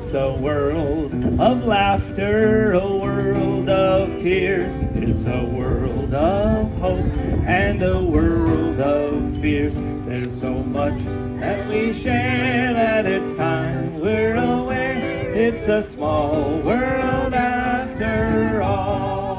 It's a world of laughter, a world of tears. It's a world of hopes and a world of fears. There's so much that we share that it's time we're aware. It's a small world after all.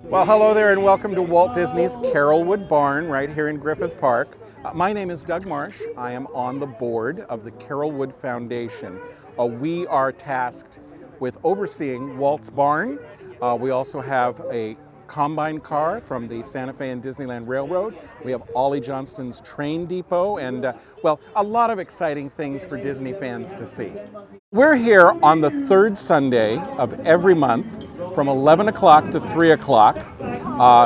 Well, hello there and welcome to Walt Disney's Carolwood Barn right here in Griffith Park. My name is Doug Marsh. I am on the board of the Carolwood Foundation. We are tasked with overseeing Walt's barn. We also have a combine car from the Santa Fe and Disneyland Railroad. We have Ollie Johnston's train depot and, well, a lot of exciting things for Disney fans to see. We're here on the third Sunday of every month from 11 o'clock to 3 o'clock.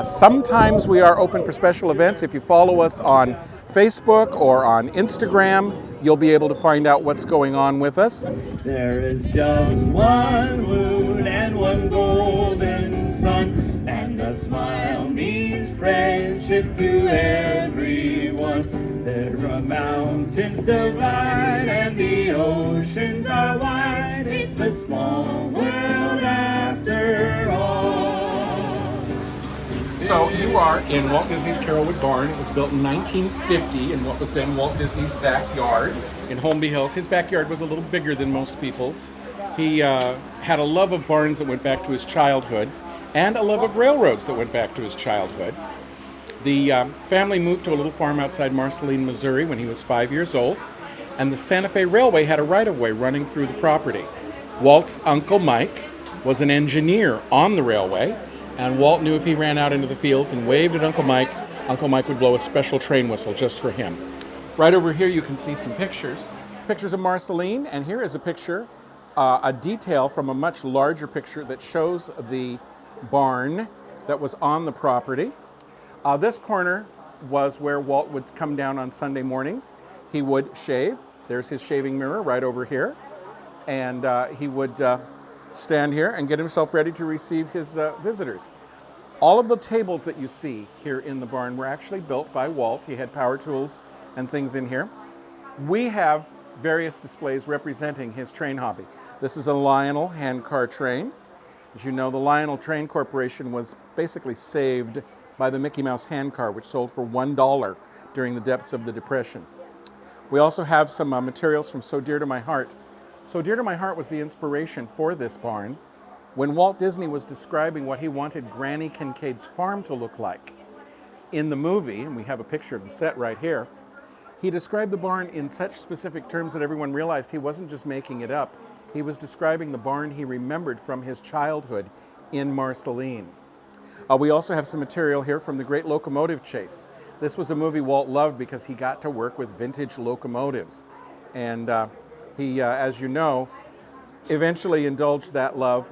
Sometimes we are open for special events. If you follow us on Facebook or on Instagram, you'll be able to find out what's going on with us. There is just one moon and one golden sun, and a smile means friendship to everyone. There are mountains divide and the oceans are wide. It's the small world after all. So you are in Walt Disney's Carolwood Barn. It was built in 1950 in what was then Walt Disney's backyard in Holmby Hills. His backyard was a little bigger than most people's. He had a love of barns that went back to his childhood and a love of railroads that went back to his childhood. The family moved to a little farm outside Marceline, Missouri when he was 5 years old, and the Santa Fe Railway had a right-of-way running through the property. Walt's Uncle Mike was an engineer on the railway, and Walt knew if he ran out into the fields and waved at Uncle Mike would blow a special train whistle just for him. Right over here you can see some pictures of Marceline, and here is a picture, a detail from a much larger picture that shows the barn that was on the property. This corner was where Walt would come down on Sunday mornings. He would shave. There's his shaving mirror right over here. And he would stand here and get himself ready to receive his visitors. All of the tables that you see here in the barn were actually built by Walt. He had power tools and things in here. We have various displays representing his train hobby. This is a Lionel handcar train. As you know, the Lionel Train Corporation was basically saved by the Mickey Mouse handcar, which sold for $1 during the depths of the Depression. We also have some materials from So Dear to My Heart. So Dear to My Heart was the inspiration for this barn when Walt Disney was describing what he wanted Granny Kincaid's farm to look like. In the movie, and we have a picture of the set right here, he described the barn in such specific terms that everyone realized he wasn't just making it up. He was describing the barn he remembered from his childhood in Marceline. We also have some material here from The Great Locomotive Chase. This was a movie Walt loved because he got to work with vintage locomotives. And he, as you know, eventually indulged that love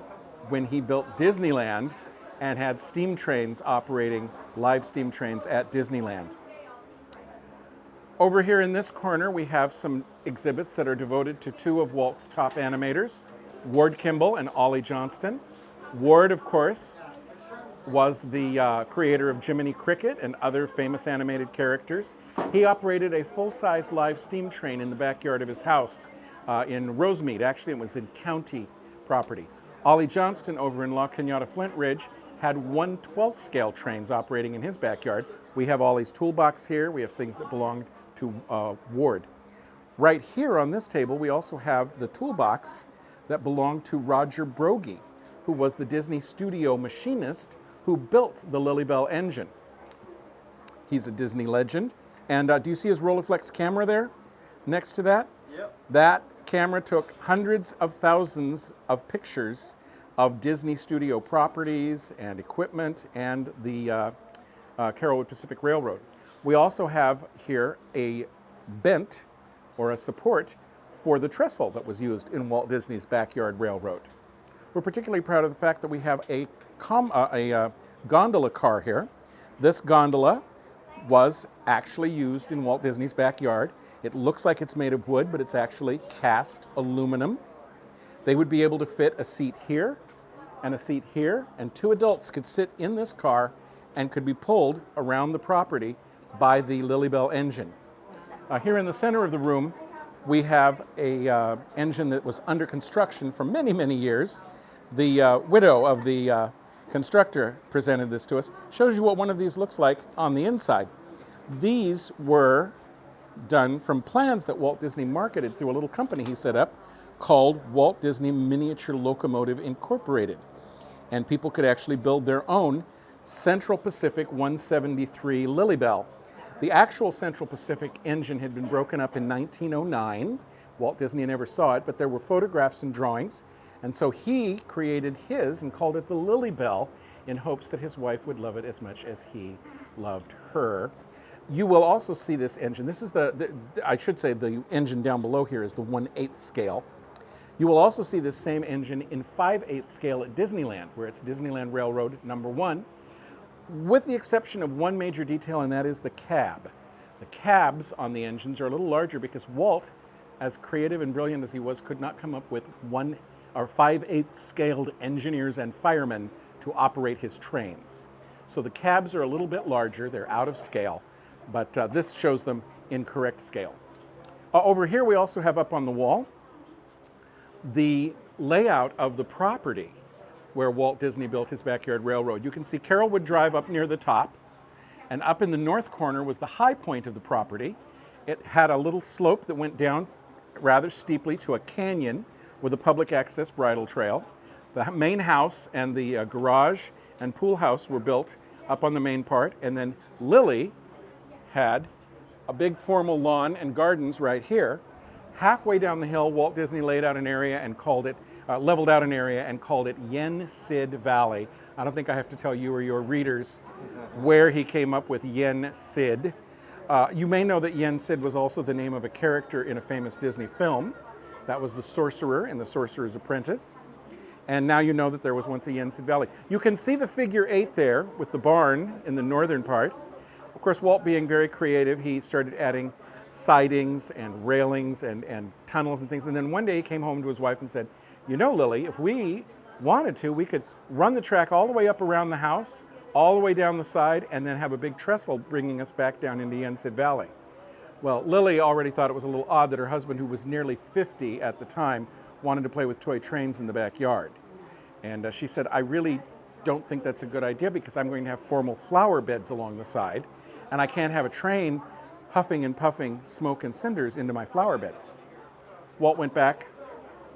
when he built Disneyland and had steam trains operating, live steam trains at Disneyland. Over here in this corner, we have some exhibits that are devoted to two of Walt's top animators, Ward Kimball and Ollie Johnston. Ward, of course, was the creator of Jiminy Cricket and other famous animated characters. He operated a full-size live steam train in the backyard of his house in Rosemead. Actually, it was in county property. Ollie Johnston over in La Cañada Flint Ridge had 1/12 scale trains operating in his backyard. We have Ollie's toolbox here. We have things that belonged to Ward. Right here on this table, we also have the toolbox that belonged to Roger Brogy, who was the Disney studio machinist who built the Lily Bell engine. He's a Disney legend. And do you see his Rolleiflex camera there next to that? Yep. That camera took hundreds of thousands of pictures of Disney studio properties and equipment and the Carolwood Pacific Railroad. We also have here a bent or a support for the trestle that was used in Walt Disney's Backyard Railroad. We're particularly proud of the fact that we have a gondola car here. This gondola was actually used in Walt Disney's backyard. It looks like it's made of wood, but it's actually cast aluminum. They would be able to fit a seat here and a seat here, and two adults could sit in this car and could be pulled around the property by the Lily Bell engine. Here in the center of the room, we have a engine that was under construction for many, many years. The widow of the constructor presented this to us. Shows you what one of these looks like on the inside. These were done from plans that Walt Disney marketed through a little company he set up called Walt Disney Miniature Locomotive Incorporated. And people could actually build their own Central Pacific 173 Lilybell. The actual Central Pacific engine had been broken up in 1909. Walt Disney never saw it, but there were photographs and drawings. And so he created his and called it the Lilybell in hopes that his wife would love it as much as he loved her. You will also see this engine. This is I should say the engine down below here is the 1/8 scale. You will also see this same engine in 5/8 scale at Disneyland, where it's Disneyland Railroad #1, with the exception of one major detail, and that is the cab. The cabs on the engines are a little larger because Walt, as creative and brilliant as he was, could not come up with 5/8 scaled engineers and firemen to operate his trains. So the cabs are a little bit larger, they're out of scale, but this shows them in correct scale. Over here we also have up on the wall the layout of the property where Walt Disney built his backyard railroad. You can see Carolwood Drive up near the top, and up in the north corner was the high point of the property. It had a little slope that went down rather steeply to a canyon with a public access bridle trail. The main house and the garage and pool house were built up on the main part, and then Lily had a big formal lawn and gardens right here. Halfway down the hill, Walt Disney laid out an area and called it, leveled out an area and called it Yen Sid Valley. I don't think I have to tell you or your readers where he came up with Yen Sid. You may know that Yen Sid was also the name of a character in a famous Disney film. That was the sorcerer in The Sorcerer's Apprentice. And now you know that there was once a Yen Sid Valley. You can see the figure 8 there with the barn in the northern part. Of course, Walt being very creative, he started adding sidings and railings and tunnels and things. And then one day he came home to his wife and said, you know, Lily, if we wanted to, we could run the track all the way up around the house, all the way down the side, and then have a big trestle bringing us back down into Yen Sid Valley. Well, Lily already thought it was a little odd that her husband, who was nearly 50 at the time, wanted to play with toy trains in the backyard. And she said, I really don't think that's a good idea because I'm going to have formal flower beds along the side, and I can't have a train huffing and puffing smoke and cinders into my flower beds. Walt went back,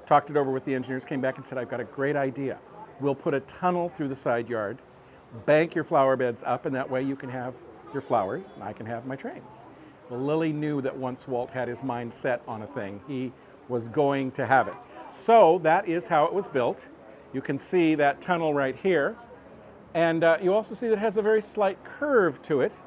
talked it over with the engineers, came back and said, I've got a great idea. We'll put a tunnel through the side yard, bank your flower beds up, and that way you can have your flowers and I can have my trains. Well, Lily knew that once Walt had his mind set on a thing, he was going to have it. So that is how it was built. You can see that tunnel right here. And you also see that it has a very slight curve to it.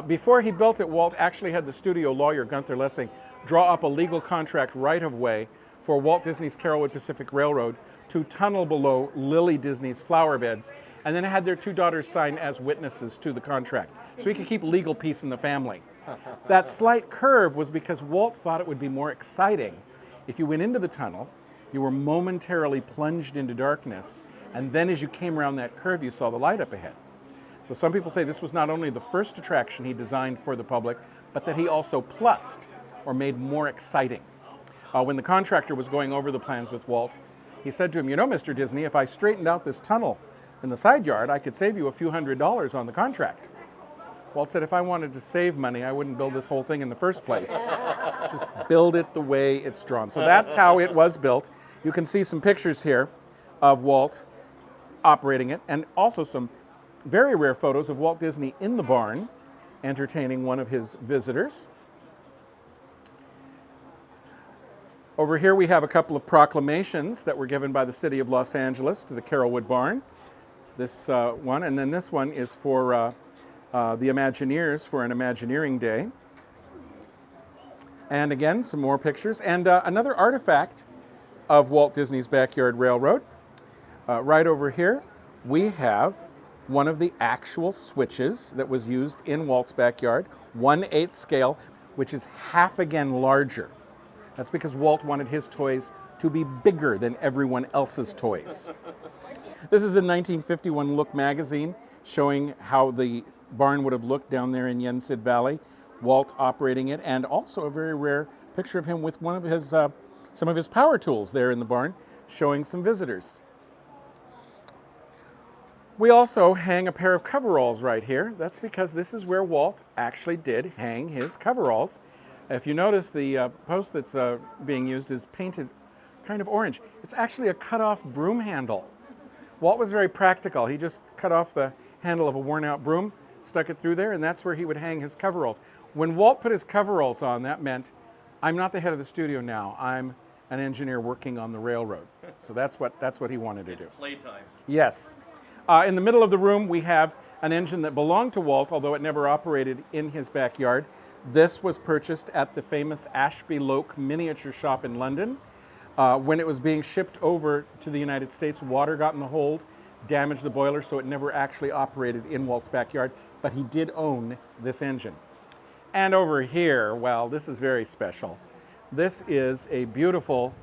Before he built it, Walt actually had the studio lawyer, Gunther Lessing, draw up a legal contract right-of-way for Walt Disney's Carolwood Pacific Railroad to tunnel below Lily Disney's flower beds, and then had their 2 daughters sign as witnesses to the contract, so he could keep legal peace in the family. That slight curve was because Walt thought it would be more exciting if you went into the tunnel, you were momentarily plunged into darkness, and then as you came around that curve, you saw the light up ahead. So some people say this was not only the first attraction he designed for the public, but that he also plussed or made more exciting. When the contractor was going over the plans with Walt, he said to him, you know, Mr. Disney, if I straightened out this tunnel in the side yard, I could save you a few $100s on the contract. Walt said, if I wanted to save money, I wouldn't build this whole thing in the first place. Just build it the way it's drawn. So that's how it was built. You can see some pictures here of Walt operating it, and also some very rare photos of Walt Disney in the barn entertaining one of his visitors. Over here we have a couple of proclamations that were given by the city of Los Angeles to the Carolwood barn. This one, and then this one is for the Imagineers for an Imagineering Day. And again, some more pictures. And another artifact of Walt Disney's Backyard Railroad. Right over here, we have one of the actual switches that was used in Walt's backyard, 1/8 scale, which is half again larger. That's because Walt wanted his toys to be bigger than everyone else's toys. This is a 1951 Look magazine showing how the barn would have looked down there in Yen Sid Valley, Walt operating it, and also a very rare picture of him with one of his, some of his power tools there in the barn, showing some visitors. We also hang a pair of coveralls right here. That's because this is where Walt actually did hang his coveralls. If you notice, the post that's being used is painted kind of orange. It's actually a cut-off broom handle. Walt was very practical. He just cut off the handle of a worn-out broom, stuck it through there, and that's where he would hang his coveralls. When Walt put his coveralls on, that meant, I'm not the head of the studio now. I'm an engineer working on the railroad. So that's what he wanted to do. Playtime. Yes. In the middle of the room, we have an engine that belonged to Walt, although it never operated in his backyard. This was purchased at the famous Ashby Loke miniature shop in London. When it was being shipped over to the United States, water got in the hold, damaged the boiler, so it never actually operated in Walt's backyard, but he did own this engine. And over here, well, this is very special. This is a beautiful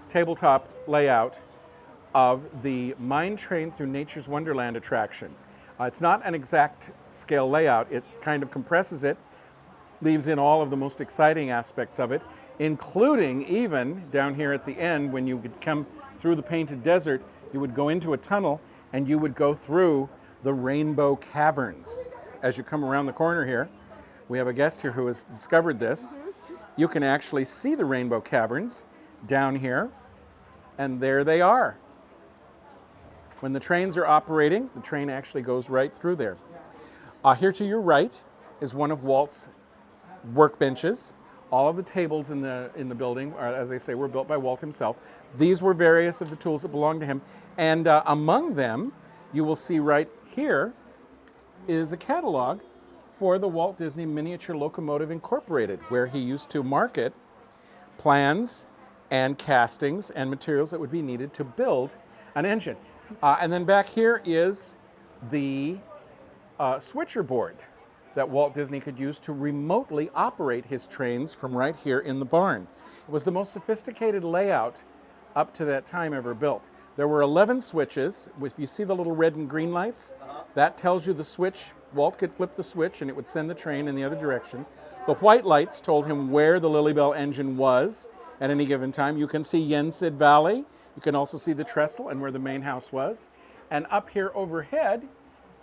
tabletop layout of the Mine Train Through Nature's Wonderland attraction. It's not an exact scale layout. It kind of compresses it, leaves in all of the most exciting aspects of it, including even down here at the end when you would come through the painted desert, you would go into a tunnel and you would go through the Rainbow Caverns. As you come around the corner here, we have a guest here who has discovered this. You can actually see the Rainbow Caverns down here, and there they are. When the trains are operating, the train actually goes right through there. Here to your right is one of Walt's workbenches. All of the tables in the building, as I say, were built by Walt himself. These were various of the tools that belonged to him. And among them, you will see right here is a catalog for the Walt Disney Miniature Locomotive Incorporated, where he used to market plans and castings and materials that would be needed to build an engine. And then back here is the switcher board that Walt Disney could use to remotely operate his trains from right here in the barn. It was the most sophisticated layout up to that time ever built. There were 11 switches. If you see the little red and green lights, that tells you the switch. Walt could flip the switch and it would send the train in the other direction. The white lights told him where the Lilybell engine was at any given time. You can see Yensid Valley. You can also see the trestle and where the main house was. And up here overhead,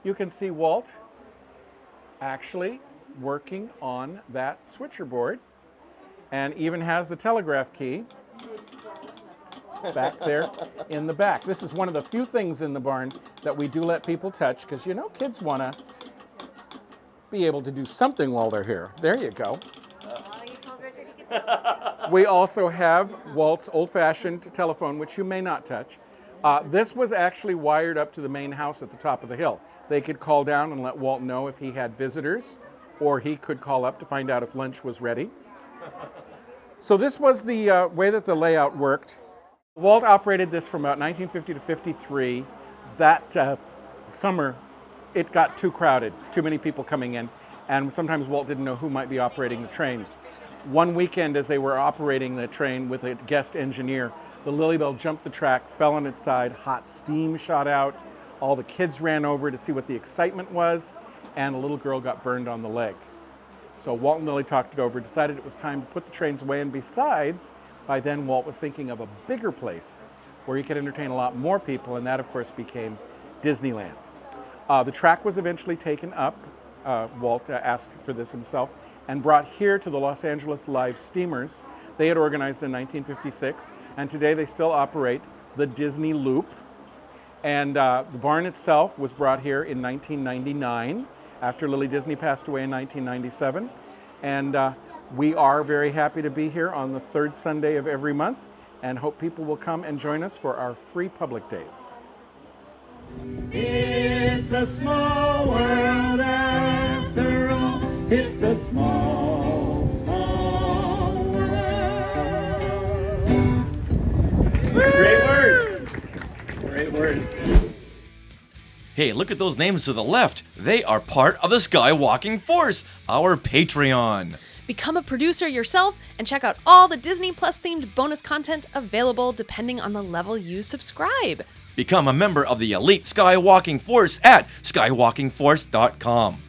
you can see Walt actually working on that switcher board, and even has the telegraph key back there in the back. This is one of the few things in the barn that we do let people touch, because you know kids want to be able to do something while they're here. There you go. We also have Walt's old-fashioned telephone, which you may not touch. This was actually wired up to the main house at the top of the hill. They could call down and let Walt know if he had visitors, or he could call up to find out if lunch was ready. So this was the way that the layout worked. Walt operated this from about 1950 to 53. That summer, it got too crowded, too many people coming in, and sometimes Walt didn't know who might be operating the trains. One weekend, as they were operating the train with a guest engineer, the Lilybell jumped the track, fell on its side, hot steam shot out. All the kids ran over to see what the excitement was, and a little girl got burned on the leg. So Walt and Lily talked it over, decided it was time to put the trains away, and besides, by then Walt was thinking of a bigger place where he could entertain a lot more people, and that of course became Disneyland. The track was eventually taken up, Walt asked for this himself, and brought here to the Los Angeles Live Steamers. They had organized in 1956, and today they still operate the Disney Loop. And the barn itself was brought here in 1999, after Lily Disney passed away in 1997. And we are very happy to be here on the third Sunday of every month, and hope people will come and join us for our free public days. It's a small world after all. It's a small, small world. Great word. Great word. Hey, look at those names to the left. They are part of the Skywalking Force, our Patreon. Become a producer yourself and check out all the Disney Plus themed bonus content available depending on the level you subscribe. Become a member of the elite Skywalking Force at skywalkingforce.com.